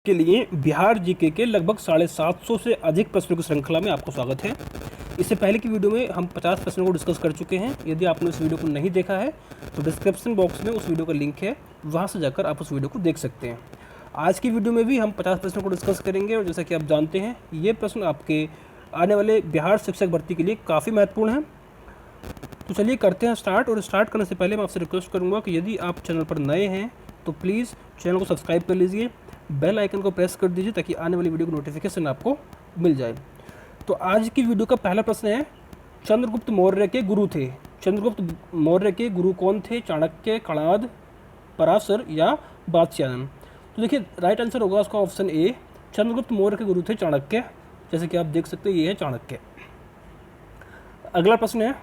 के लिए बिहार जीके के लगभग 750 से अधिक प्रश्नों की श्रृंखला में आपको स्वागत है। इससे पहले की वीडियो में हम 50 प्रश्नों को डिस्कस कर चुके हैं। यदि आपने उस वीडियो को नहीं देखा है तो डिस्क्रिप्शन बॉक्स में उस वीडियो का लिंक है, वहाँ से जाकर आप उस वीडियो को देख सकते हैं। आज की वीडियो में भी हम 50 प्रश्नों को डिस्कस करेंगे और जैसा कि आप जानते हैं ये प्रश्न आपके आने वाले बिहार शिक्षक भर्ती के लिए काफ़ी महत्वपूर्ण है। तो चलिए करते हैं स्टार्ट। और स्टार्ट करने से पहले मैं आपसे रिक्वेस्ट करूँगा कि यदि आप चैनल पर नए हैं तो प्लीज़ चैनल को सब्सक्राइब कर लीजिए, बेल आइकन को प्रेस कर दीजिए ताकि आने वाली वीडियो की नोटिफिकेशन आपको मिल जाए। तो आज की वीडियो का पहला प्रश्न है, चंद्रगुप्त मौर्य के गुरु थे। चंद्रगुप्त मौर्य के गुरु कौन थे? चाणक्य, कणाद, पराशर या बादशाहन? तो देखिए राइट आंसर होगा उसका ऑप्शन ए, चंद्रगुप्त मौर्य के गुरु थे चाणक्य। जैसे कि आप देख सकते हैं ये है चाणक्य। अगला प्रश्न है,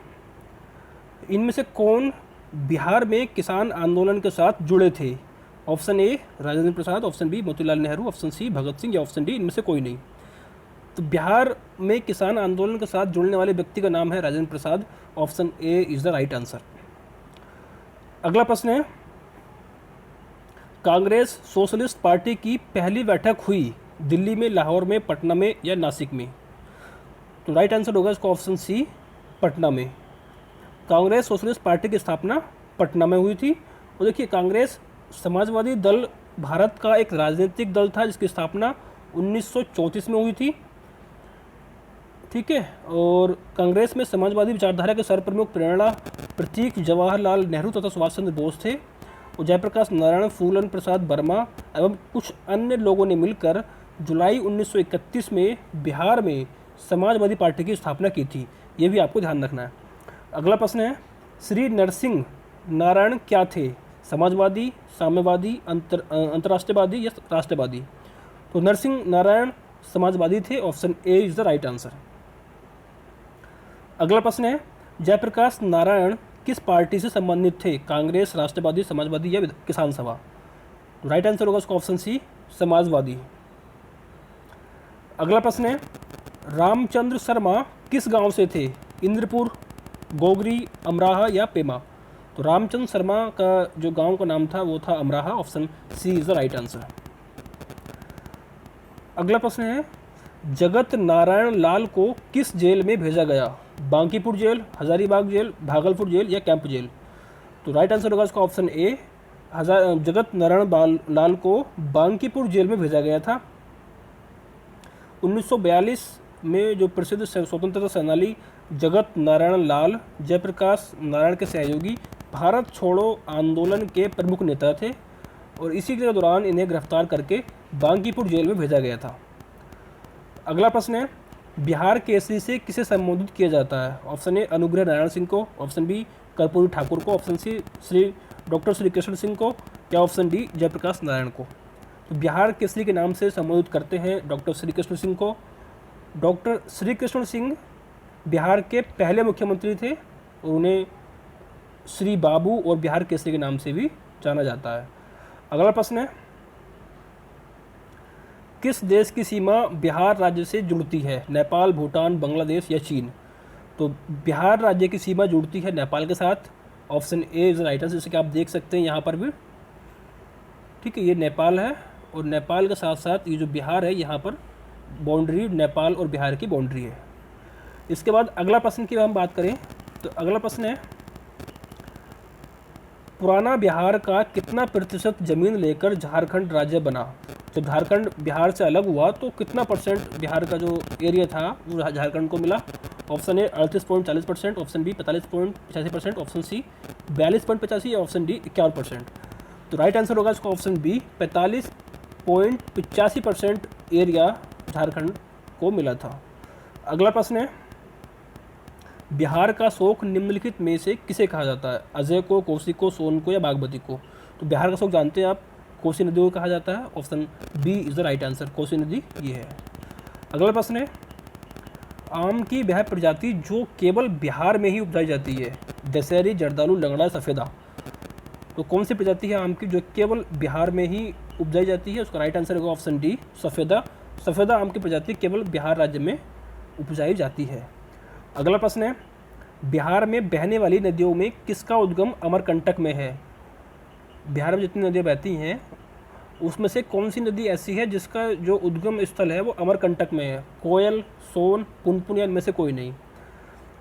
इनमें से कौन बिहार में किसान आंदोलन के साथ जुड़े थे? Option A Rajendra Prasad, option B Motilal Nehru, option C Bhagat Singh या ऑप्शन डी इनमें से कोई नहीं। तो बिहार में किसान आंदोलन के साथ जुड़ने वाले व्यक्ति का नाम है Rajendra Prasad. Option A is the right answer. अगला प्रश्न है, कांग्रेस सोशलिस्ट पार्टी की पहली बैठक हुई दिल्ली में, लाहौर में, पटना में या नासिक में? तो राइट आंसर होगा इसका ऑप्शन सी, पटना में। कांग्रेस सोशलिस्ट पार्टी की स्थापना पटना में हुई थी। और देखिए कांग्रेस समाजवादी दल भारत का एक राजनीतिक दल था जिसकी स्थापना 1934 में हुई थी। ठीक है, और कांग्रेस में समाजवादी विचारधारा के सर्वप्रमुख प्रेरणा प्रतीक जवाहरलाल नेहरू तथा सुभाष चंद्र बोस थे। और जयप्रकाश नारायण, फूलन प्रसाद वर्मा एवं कुछ अन्य लोगों ने मिलकर जुलाई 1931 में बिहार में समाजवादी पार्टी की स्थापना की थी। ये भी आपको ध्यान रखना है। अगला प्रश्न है, श्री नरसिंह नारायण क्या थे? समाजवादी, साम्यवादी, अंतर्राष्ट्रवादी या राष्ट्रवादी? तो नरसिंह नारायण समाजवादी थे। Option A is the right answer. अगला प्रश्न है, जयप्रकाश नारायण किस पार्टी से संबंधित थे? कांग्रेस, राष्ट्रवादी, समाजवादी या किसान सभा? राइट आंसर होगा उसका ऑप्शन सी, समाजवादी। अगला प्रश्न है, रामचंद्र शर्मा किस गांव से थे? इंद्रपुर, गोगरी, अमराहा या पेमा? तो रामचंद्र शर्मा का जो गांव का नाम था वो था अमराहा। Option C is the right answer. अगला प्रश्न है, जगत नारायण लाल को किस जेल में भेजा गया? बांकीपुर जेल, हजारीबाग जेल, भागलपुर जेल या कैंप जेल? तो राइट आंसर होगा इसका ऑप्शन ए, जगत नारायण लाल को बांकीपुर जेल में भेजा गया था। 1942 में जो प्रसिद्ध स्वतंत्रता सेनानी जगत नारायण लाल जयप्रकाश नारायण के सहयोगी भारत छोड़ो आंदोलन के प्रमुख नेता थे और इसी के दौरान इन्हें गिरफ्तार करके बांकीपुर जेल में भेजा गया था। अगला प्रश्न है, बिहार केसरी से किसे संबोधित किया जाता है? ऑप्शन ए अनुग्रह नारायण सिंह को, ऑप्शन बी कर्पूरी ठाकुर को, option C doctor Shri Krishna Singh को या ऑप्शन डी जयप्रकाश नारायण को? तो बिहार केसरी के नाम से संबोधित करते हैं डॉक्टर श्री कृष्ण सिंह को। डॉक्टर श्री कृष्ण सिंह बिहार के पहले मुख्यमंत्री थे और उन्हें श्री बाबू और बिहार केसरी के नाम से भी जाना जाता है। अगला प्रश्न है, किस देश की सीमा बिहार राज्य से जुड़ती है? नेपाल, भूटान, बांग्लादेश या चीन? तो बिहार राज्य की सीमा जुड़ती है नेपाल के साथ। Option A is right answer. जैसे कि आप देख सकते हैं यहाँ पर भी, ठीक है, ये नेपाल है और नेपाल के साथ साथ ये जो बिहार है यहाँ पर बाउंड्री नेपाल और बिहार की बाउंड्री है। इसके बाद अगला प्रश्न की हम बात करें तो अगला प्रश्न है, पुराना बिहार का कितना प्रतिशत जमीन लेकर झारखंड राज्य बना? जब झारखंड बिहार से अलग हुआ तो कितना परसेंट बिहार का जो एरिया था वो झारखंड को मिला? Option A 38.40%, option B 45.85%, option C 42.85% या ऑप्शन डी 51%? तो राइट आंसर होगा इसका ऑप्शन बी, 45.85% एरिया झारखंड को मिला था। अगला प्रश्न है, बिहार का शोक निम्नलिखित में से किसे कहा जाता है? अजय को, कोसी को, सोन को या बागमती को? तो बिहार का शोक जानते हैं आप, कोसी नदी को कहा जाता है। Option B is the right answer, Kosi नदी ये है। अगला प्रश्न है, आम की वह प्रजाति जो केवल बिहार में ही उपजाई जाती है? दशहरी, जर्दालू, लंगड़ा, सफ़ेदा? तो कौन सी प्रजाति है आम की जो केवल बिहार में ही उपजाई जाती है? उसका राइट आंसर होगा ऑप्शन डी, सफ़ेदा। सफ़ेदा आम की प्रजाति केवल बिहार राज्य में उपजाई जाती है। अगला प्रश्न है, बिहार में बहने वाली नदियों में किसका उद्गम अमरकंटक में है? बिहार में जितनी नदियाँ बहती हैं उसमें से कौन सी नदी ऐसी है जिसका जो उद्गम स्थल है वो अमरकंटक में है? कोयल, सोन, पुनपुन या इनमें से कोई नहीं।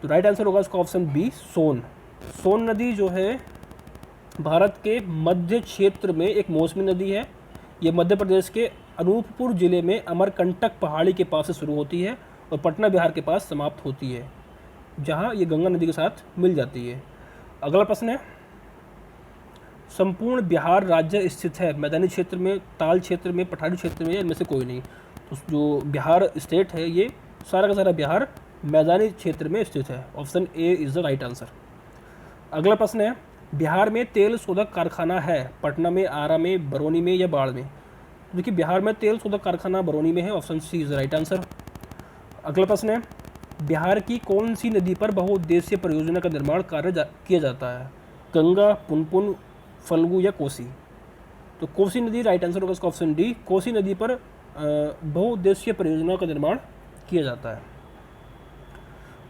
तो राइट आंसर होगा इसका ऑप्शन बी, सोन। सोन नदी जो है भारत के मध्य क्षेत्र में एक मौसमी नदी है। ये मध्य प्रदेश के अनूपपुर जिले में अमरकंटक पहाड़ी के पास से शुरू होती है और पटना बिहार के पास समाप्त होती है, जहाँ ये गंगा नदी के साथ मिल जाती है। अगला प्रश्न है, संपूर्ण बिहार राज्य स्थित है मैदानी क्षेत्र में, ताल क्षेत्र में, पठारी क्षेत्र में या इनमें से कोई नहीं? तो जो बिहार स्टेट है ये सारा का सारा बिहार मैदानी क्षेत्र में स्थित है। Option A is the right answer. अगला प्रश्न है, बिहार में तेल शोधक कारखाना है पटना में, आरा में, बरौनी में या बाढ़ में? देखिए बिहार में तेल शोधक कारखाना बरौनी में है। Option C is the right answer. अगला प्रश्न है, बिहार की कौन सी नदी पर बहुउद्देशीय परियोजना का निर्माण कार्य किया जाता है? गंगा, पुनपुन, फल्गु या कोसी? तो कोसी नदी राइट आंसर होगा इसका ऑप्शन डी। कोसी नदी पर बहुउद्देशीय परियोजना का निर्माण किया जाता है।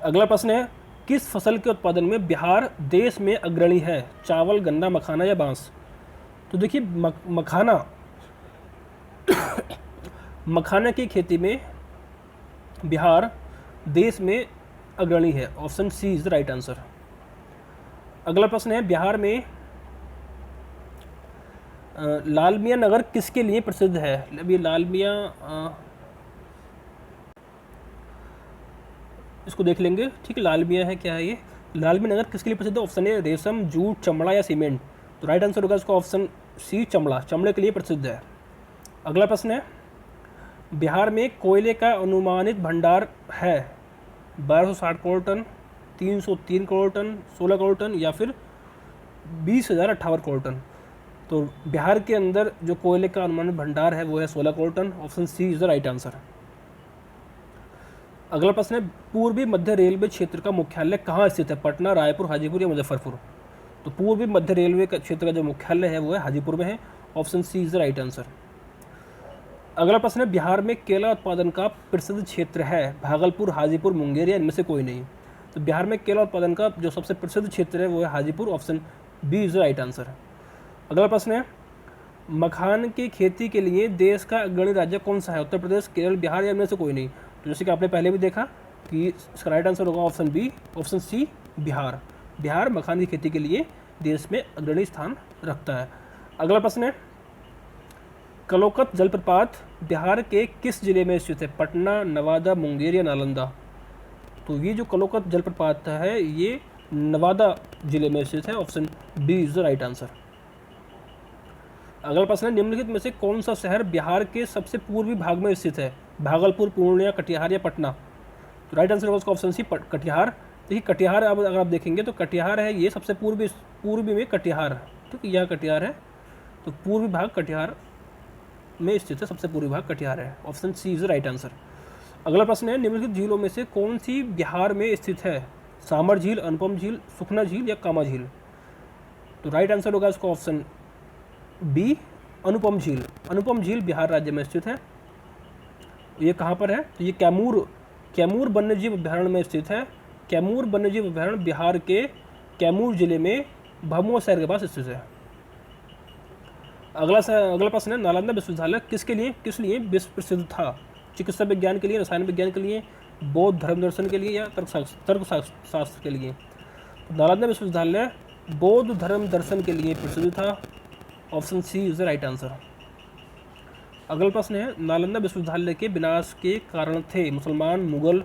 अगला प्रश्न है, किस फसल के उत्पादन में बिहार देश में अग्रणी है? चावल, गन्ना, मखाना या बांस? तो देखिए मखाना मखाना की खेती में बिहार देश में अग्रणी है। Option C is the right answer. अगला प्रश्न है, बिहार में लाल मियाँ नगर किसके लिए प्रसिद्ध है? अब ये लाल मियाँ इसको देख लेंगे, ठीक है। लाल मियाँ है, क्या है ये? लाल मियाँ नगर किसके लिए प्रसिद्ध है? ऑप्शन ए रेशम, जूट, चमड़ा या सीमेंट? तो राइट आंसर होगा इसका ऑप्शन सी, चमड़ा। चमड़े के लिए प्रसिद्ध है। अगला प्रश्न है, बिहार में कोयले का अनुमानित भंडार है 1260 crore ton, 303 crore ton, 16 crore ton या फिर 20,058 करोड़ टन? तो बिहार के अंदर जो कोयले का अनुमानित भंडार है वो है 16 crore ton. Option C is the right answer. अगला प्रश्न है, पूर्वी मध्य रेलवे क्षेत्र का मुख्यालय कहाँ स्थित है? पटना, रायपुर, हाजीपुर या मुजफ्फरपुर? तो पूर्वी मध्य रेलवे का क्षेत्र का जो मुख्यालय है वो है हाजीपुर में है। Option C is the right answer. अगला प्रश्न है, बिहार में केला उत्पादन का प्रसिद्ध क्षेत्र है भागलपुर, हाजीपुर, मुंगेर या इनमें से कोई नहीं? तो बिहार में केला उत्पादन का जो सबसे प्रसिद्ध क्षेत्र है वो है Hajipur. Option B is the right answer. अगला प्रश्न है, मखान की खेती के लिए देश का अग्रणी राज्य कौन सा है? उत्तर प्रदेश, केरल, बिहार या इनमें से कोई नहीं? तो जैसे कि आपने पहले भी देखा कि इसका राइट आंसर होगा option B, option C, Bihar. Bihar मखान की खेती के लिए देश में अग्रणी स्थान रखता है। अगला प्रश्न है, कलोकत जलप्रपात बिहार के किस जिले में स्थित है? पटना, नवादा, मुंगेर या नालंदा? तो ये जो कलोकत जलप्रपात है ये नवादा जिले में स्थित है। Option B is the right answer. अगला प्रश्न है, निम्नलिखित में से कौन सा शहर बिहार के सबसे पूर्वी भाग में स्थित है? भागलपुर, पूर्णिया, कटिहार या पटना? तो राइट आंसर होगा उसका ऑप्शन सी, कटिहार। देखिए कटिहार अब अगर आप देखेंगे तो कटिहार है ये सबसे पूर्वी में कटिहार, ठीक है, यह कटिहार है। तो पूर्वी भाग कटिहार में स्थित है, सबसे पूर्वी भाग कटिहार है। Option C is the right answer. अगला प्रश्न है, निम्नलिखित झीलों में से कौन सी बिहार में स्थित है? सामर झील, अनुपम झील, सुखना झील या कामा झील? तो राइट आंसर होगा इसका ऑप्शन बी, अनुपम झील। अनुपम झील बिहार राज्य में स्थित है। ये कहाँ पर है? तो ये कैमूर वन्यजीव अभ्यारण्य में स्थित है। कैमूर वन्यजीव अभ्यारण्य बिहार के कैमूर जिले में भभुआ शहर के पास स्थित है। अगला प्रश्न है, नालंदा विश्वविद्यालय किस लिए विश्व प्रसिद्ध था? चिकित्सा विज्ञान के लिए, रसायन विज्ञान के लिए, बौद्ध धर्म दर्शन के लिए या तर्कशास्त्र के लिए? तो नालंदा विश्वविद्यालय बौद्ध धर्म दर्शन के लिए प्रसिद्ध था। Option C is the right answer. अगला प्रश्न है, नालंदा विश्वविद्यालय के विनाश के कारण थे मुसलमान, मुगल,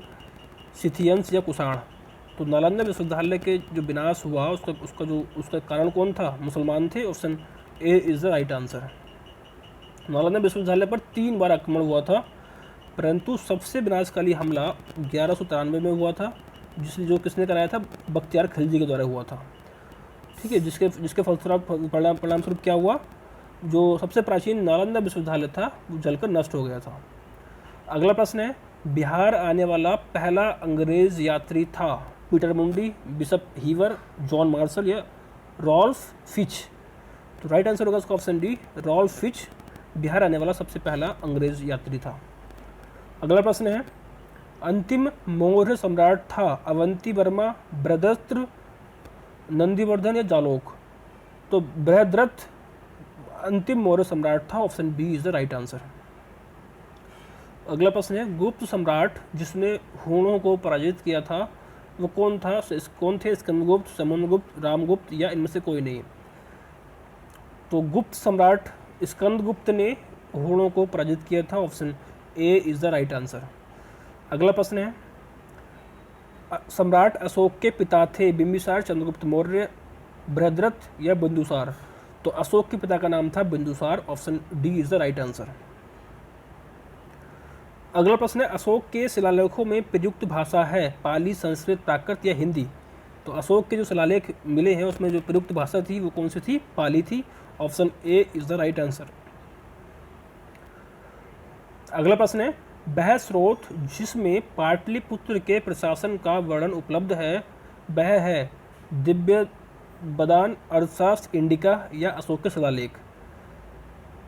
सिथियंस या कुषाण? तो नालंदा विश्वविद्यालय के जो विनाश हुआ उसका कारण कौन था? मुसलमान थे। Option A is the right answer. Nalanda विश्वविद्यालय पर 3 बार आक्रमण हुआ था, परंतु सबसे विनाशकाली हमला 1193 में हुआ था, किसने कराया था? बख्तियार खिलजी के द्वारा हुआ था, ठीक है। जिसके फलस्वरूप परिणाम स्वरूप क्या हुआ? जो सबसे प्राचीन नालंदा विश्वविद्यालय था वो जलकर नष्ट हो गया था। अगला प्रश्न है, बिहार आने वाला पहला अंग्रेज यात्री था? Peter Mundy, bishop Heber, John Marshall या रॉल्फ फिच? तो राइट आंसर होगा इसका option D, Ralph Fitch Bihar आने वाला सबसे पहला अंग्रेज यात्री था। अगला प्रश्न है, अंतिम मौर्य सम्राट था अवंती वर्मा, बृहद्रथ, नंदीवर्धन या जालोक? तो बृहद्रथ अंतिम मौर्य सम्राट था? Option B is the right answer. अगला प्रश्न है, गुप्त सम्राट जिसने हूणों को पराजित किया था वो कौन था? कौन थे? स्कंदगुप्त, समुद्रगुप्त, रामगुप्त या इनमें से कोई नहीं? तो गुप्त सम्राट स्कंदगुप्त ने हूणों को पराजित किया था। Option A is the right answer. अगला प्रश्न है, सम्राट अशोक के पिता थे बिंबिसार, चंद्रगुप्त मौर्य, बृहद्रथ या बिंदुसार? तो अशोक के पिता का नाम था Bindusar. Option D is the right answer. अगला प्रश्न है, अशोक के शिलालेखों में प्रयुक्त भाषा है पाली, संस्कृत, प्राकृत या हिंदी? तो अशोक के जो शिलालेख मिले हैं उसमें जो प्रयुक्त भाषा थी वो कौन सी थी? पाली थी। Option A is the right answer. अगला प्रश्न है, वह स्रोत जिसमें पाटलिपुत्र के प्रशासन का वर्णन उपलब्ध है वह है दिव्य बदान, अर्थशास्त्र, इंडिका या अशोक के शिलालेख?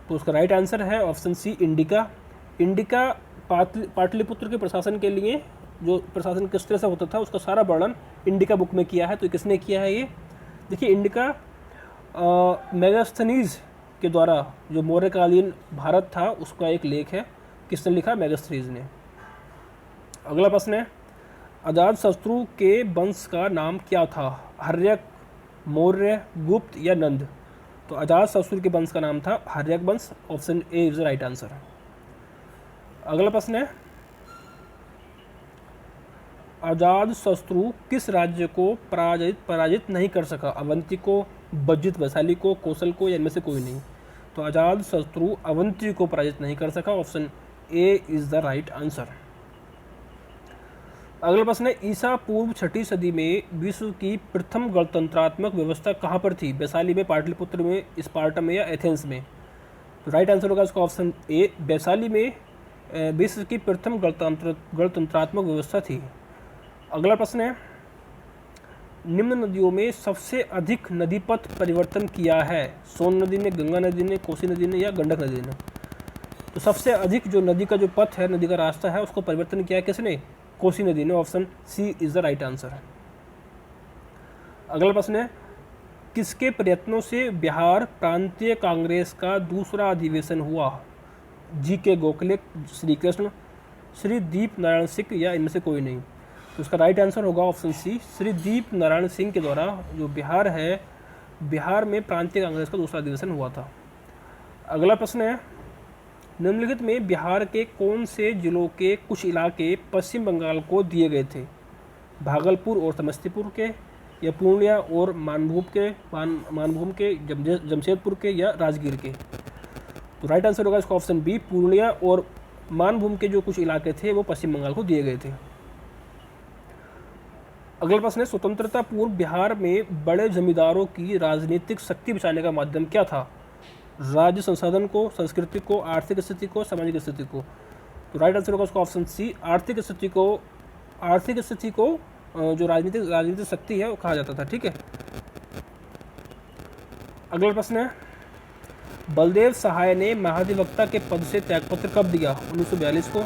तो उसका राइट आंसर है option C, Indica. Indica Pataliputra के प्रशासन के लिए जो प्रशासन किस तरह से होता था उसका सारा वर्णन इंडिका बुक में किया है। तो किसने किया है ये? देखिए, इंडिका मेगास्थनीज के द्वारा जो मौर्यकालीन भारत था उसका एक लेख है। किसने लिखा? मेगास्थनीज ने। अगला प्रश्न है, अजातशत्रु के वंश का नाम क्या था? हर्यक, मौर्य, गुप्त या नंद? तो अजातशत्रु के वंश का नाम था हर्यक वंश। Option A is the right answer. अगला प्रश्न है, अजातशत्रु किस राज्य को पराजित नहीं कर सका? अवंती को, बज्जित वैशाली को, कौशल को या इनमें से कोई नहीं? तो अजातशत्रु अवंती को पराजित नहीं कर सका। Option A is the right answer. अगला प्रश्न है, ईसा पूर्व 6ठी सदी में विश्व की प्रथम गणतंत्रात्मक व्यवस्था कहाँ पर थी? वैशाली में, पाटलिपुत्र में, स्पार्टा में या एथेंस में? तो राइट आंसर होगा इसका ऑप्शन ए, वैशाली में विश्व की प्रथम गणतंत्रात्मक व्यवस्था थी। अगला प्रश्न है, निम्न नदियों में सबसे अधिक नदी पथ परिवर्तन किया है? सोन नदी ने, गंगा नदी ने, कोसी नदी ने या गंडक नदी ने? तो सबसे अधिक जो नदी का जो पथ है, नदी का रास्ता है, उसको परिवर्तन किया किसने? कोसी नदी ने। Option C is the right answer. अगला प्रश्न है, किसके प्रयत्नों से बिहार प्रांतीय कांग्रेस का दूसरा अधिवेशन हुआ? जी के गोखले, श्री कृष्ण, श्री दीप नारायण सिंह या इनमें से कोई नहीं? तो उसका राइट आंसर होगा ऑप्शन सी, श्री दीप नारायण सिंह के द्वारा जो बिहार है, बिहार में प्रांतीय कांग्रेस का दूसरा अधिवेशन हुआ था। अगला प्रश्न है, निम्नलिखित में बिहार के कौन से जिलों के कुछ इलाके पश्चिम बंगाल को दिए गए थे? भागलपुर और समस्तीपुर के, या पूर्णिया और मानभूम के, जमशेदपुर के या राजगीर के? तो राइट आंसर होगा इसका ऑप्शन बी, पूर्णिया और मानभूम के जो कुछ इलाके थे वो पश्चिम बंगाल को दिए गए थे। अगला प्रश्न है, स्वतंत्रता पूर्व बिहार में बड़े जमींदारों की राजनीतिक शक्ति बचाने का माध्यम क्या था? राज्य संसाधन को, संस्कृति को, आर्थिक स्थिति को, सामाजिक स्थिति को? तो राइट आंसर होगा उसका ऑप्शन सी, आर्थिक स्थिति को जो राजनीतिक शक्ति है वो कहा जाता था। ठीक है। अगला प्रश्न है, बलदेव सहाय ने महाधिवक्ता के पद से त्यागपत्र कब दिया? 1942 को,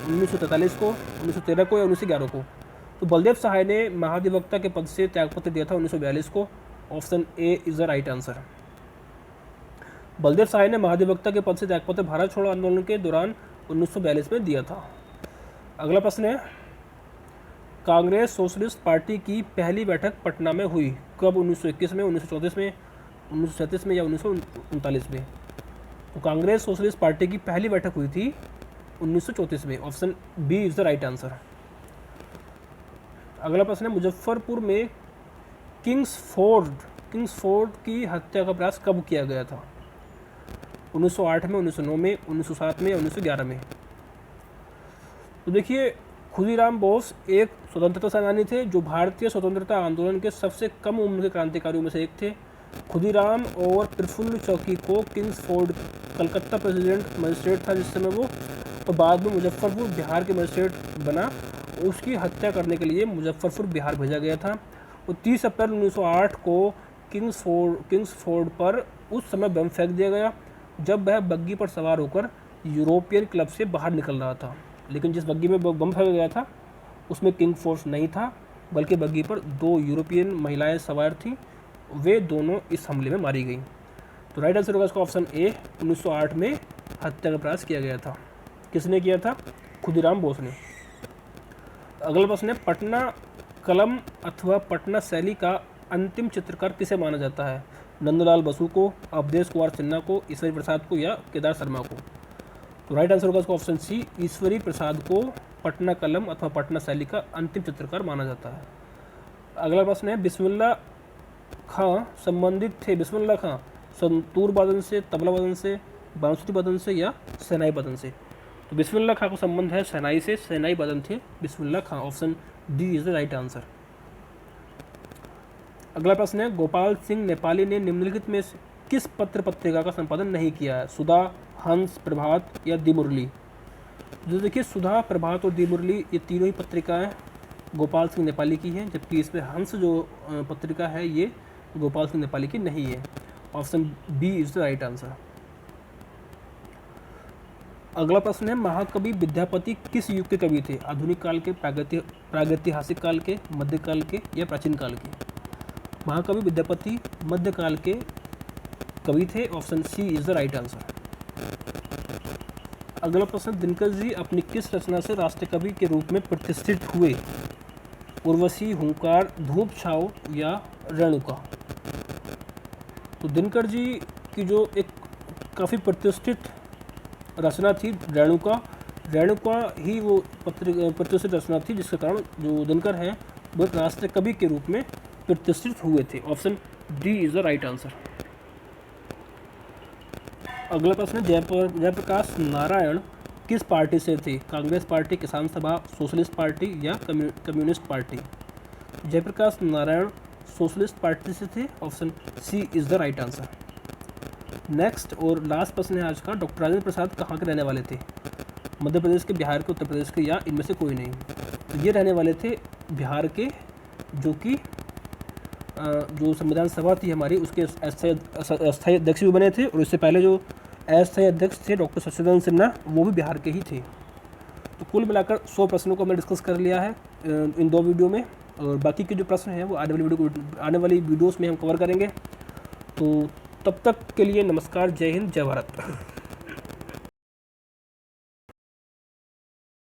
1943 को, 1913 को या 1911 को? तो बलदेव सहाय ने महाधिवक्ता के पद से त्यागपत्र दिया था 1942 को। Option A is the right answer. Baldev Sahay ने महाधिवक्ता के पद से त्यागपत्र भारत छोड़ो आंदोलन के दौरान 1942 में दिया था। अगला प्रश्न है, कांग्रेस सोशलिस्ट पार्टी की पहली बैठक पटना में हुई कब? 1921 में, 1934 में, 1937 में या 1939 में? तो कांग्रेस सोशलिस्ट पार्टी की पहली बैठक हुई थी 1934 में। Option B is the right answer. अगला प्रश्न है, मुजफ्फरपुर में किंग्सफोर्ड की हत्या का प्रयास कब किया गया था? 1908 में, 1909 में, 1907 में या 1911 में? तो देखिए, खुदीराम बोस एक स्वतंत्रता सेनानी थे जो भारतीय स्वतंत्रता आंदोलन के सबसे कम उम्र के क्रांतिकारियों में से एक थे। खुदीराम और प्रफुल्ल चौकी को किंग्सफोर्ड कलकत्ता प्रेसिडेंट मजिस्ट्रेट था जिस समय वो, तो बाद में मुजफ्फरपुर बिहार के मजिस्ट्रेट बना। उसकी हत्या करने के लिए मुजफ्फरपुर बिहार भेजा गया था। और 30 अप्रैल 1908 को किंग्सफोर्ड पर उस समय बम फेंक दिया गया जब वह बग्गी पर सवार होकर यूरोपियन क्लब से बाहर निकल रहा था। लेकिन जिस बग्गी में बम फेंका गया था उसमें किंग फोर्स नहीं था, बल्कि बग्गी पर 2 यूरोपियन महिलाएं सवार थीं। वे दोनों इस हमले में मारी गईं। तो राइट आंसर होगा इसका ऑप्शन ए, 1908 में हत्या का प्रयास किया गया था। किसने किया था? खुदीराम बोस ने। अगला प्रश्न है, पटना कलम अथवा पटना शैली का अंतिम चित्रकार किसे माना जाता है? नंदलाल बसु को, अवधेश कुमार सिन्हा को, ईश्वरी प्रसाद को या केदार शर्मा को? तो राइट आंसर होगा इसका ऑप्शन सी, ईश्वरी प्रसाद को पटना कलम अथवा पटना शैली का अंतिम चित्रकार माना जाता है। अगला प्रश्न है, बिस्मिल्लाह खां संबंधित थे। बिस्मिल्लाह खां संतूर वादन से, तबला वादन से, बांसुरी वादन से या शहनाई वादन से? तो बिस्मिल्लाह खां को संबंध है शहनाई से, शहनाई वादन थे Bismillah Khan. Option D is the right answer. अगला प्रश्न है, गोपाल सिंह नेपाली ने निम्नलिखित में से किस पत्र पत्रिका का संपादन नहीं किया है? सुधा, हंस, प्रभात या दी मुरली? जो देखिए, सुधा, प्रभात और दी मुरली ये तीनों ही पत्रिकाएं गोपाल सिंह नेपाली की हैं, जबकि इसमें हंस जो पत्रिका है ये गोपाल सिंह नेपाली की नहीं है। Option B is the right answer. अगला प्रश्न है, महाकवि विद्यापति किस युग के कवि थे? आधुनिक काल के, प्रागैतिहासिक काल के, मध्यकाल के या प्राचीन काल के? महाकवि विद्यापति मध्यकाल के कवि थे। Option C is the right answer. अगला प्रश्न, दिनकर जी अपनी किस रचना से राष्ट्रीय कवि के रूप में प्रतिष्ठित हुए? उर्वशी, हुंकार, धूप छाओ या रेणुका? तो दिनकर जी की जो एक काफ़ी प्रतिष्ठित रचना थी रेणुका, रेणुका ही वो प्रतिष्ठित रचना थी जिसके कारण जो दिनकर हैं वो एक राष्ट्रीय कवि के रूप में प्रतिष्ठित हुए थे। Option D is the right answer. अगला प्रश्न है, जयप्रकाश नारायण किस पार्टी से थे? Congress party, Kisan Sabha, socialist party या communist party? Jayaprakash Narayan socialist party से थे। Option C is the right answer. Next और लास्ट प्रश्न है आज का, डॉक्टर राजेंद्र प्रसाद कहाँ के रहने वाले थे? मध्य प्रदेश के, बिहार के, उत्तर प्रदेश के या इनमें से कोई नहीं? तो ये रहने वाले थे बिहार के, जो कि जो संविधान सभा थी हमारी उसके अस्थायी अध्यक्ष भी बने थे, और इससे पहले जो अस्थायी अध्यक्ष थे डॉक्टर शशिधर सिन्हा, वो भी बिहार के ही थे। तो कुल मिलाकर 100 प्रश्नों को हमने डिस्कस कर लिया है इन 2 वीडियो में, और बाकी के जो प्रश्न हैं वो आने वाली वीडियोस में हम कवर करेंगे। तो तब तक के लिए नमस्कार, जय हिंद, जय भारत।